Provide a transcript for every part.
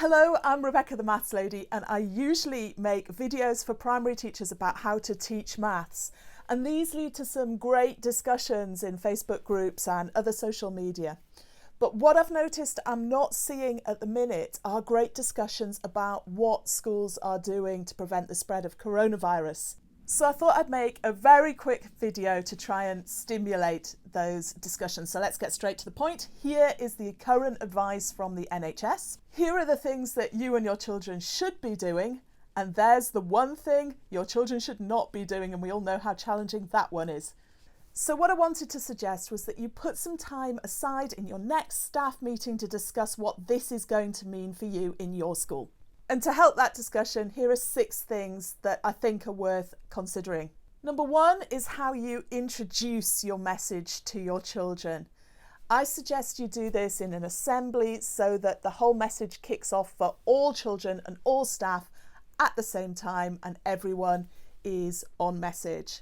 Hello, I'm Rebecca the Maths Lady, and I usually make videos for primary teachers about how to teach maths. And these lead to some great discussions in Facebook groups and other social media. But what I've noticed I'm not seeing at the minute are great discussions about what schools are doing to prevent the spread of coronavirus. So I thought I'd make a very quick video to try and stimulate those discussions. So let's get straight to the point. Here is the current advice from the NHS. Here are the things that you and your children should be doing. And there's the one thing your children should not be doing. And we all know how challenging that one is. So what I wanted to suggest was that you put some time aside in your next staff meeting to discuss what this is going to mean for you in your school. And to help that discussion, here are 6 things that I think are worth considering. Number 1 is how you introduce your message to your children. I suggest you do this in an assembly so that the whole message kicks off for all children and all staff at the same time and everyone is on message.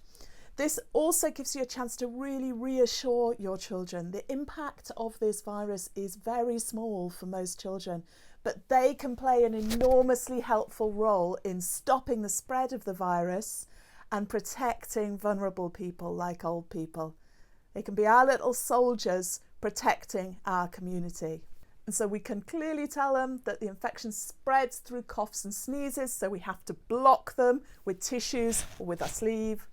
This also gives you a chance to really reassure your children. The impact of this virus is very small for most children, but they can play an enormously helpful role in stopping the spread of the virus and protecting vulnerable people like old people. They can be our little soldiers protecting our community. And so we can clearly tell them that the infection spreads through coughs and sneezes, so we have to block them with tissues or with our sleeve.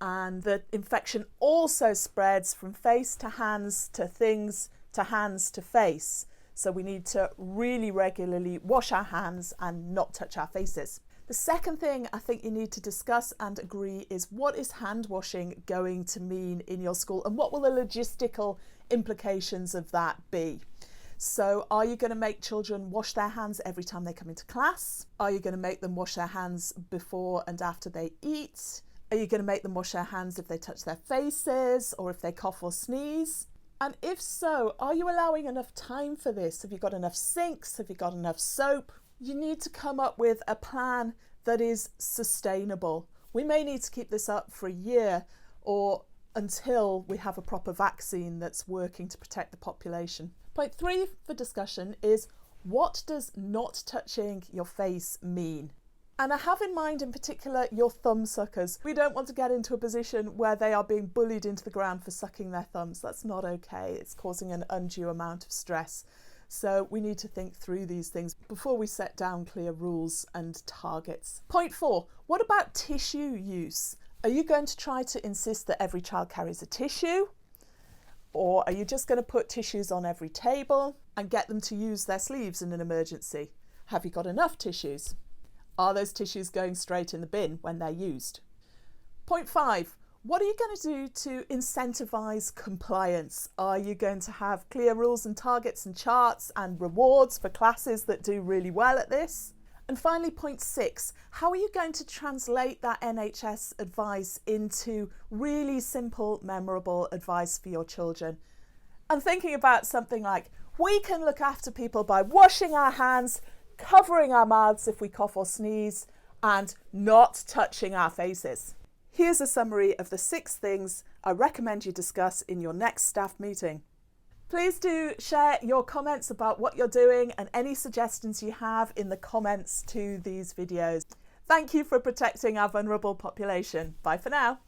And the infection also spreads from face to hands to things to hands to face. So we need to really regularly wash our hands and not touch our faces. The second thing I think you need to discuss and agree is what is hand washing going to mean in your school and what will the logistical implications of that be? So are you going to make children wash their hands every time they come into class? Are you going to make them wash their hands before and after they eat? Are you going to make them wash their hands if they touch their faces or if they cough or sneeze? And if so, are you allowing enough time for this? Have you got enough sinks? Have you got enough soap? You need to come up with a plan that is sustainable. We may need to keep this up for a year or until we have a proper vaccine that's working to protect the population. Point 3 for discussion is, what does not touching your face mean? And I have in mind in particular your thumb suckers. We don't want to get into a position where they are being bullied into the ground for sucking their thumbs. That's not okay. It's causing an undue amount of stress. So we need to think through these things before we set down clear rules and targets. Point 4, what about tissue use? Are you going to try to insist that every child carries a tissue? Or are you just going to put tissues on every table and get them to use their sleeves in an emergency? Have you got enough tissues? Are those tissues going straight in the bin when they're used? Point 5, what are you going to do to incentivise compliance? Are you going to have clear rules and targets and charts and rewards for classes that do really well at this? And finally, point 6, how are you going to translate that NHS advice into really simple, memorable advice for your children? I'm thinking about something like, we can look after people by washing our hands, covering our mouths if we cough or sneeze, and not touching our faces. Here's a summary of the 6 things I recommend you discuss in your next staff meeting. Please do share your comments about what you're doing and any suggestions you have in the comments to these videos. Thank you for protecting our vulnerable population. Bye for now.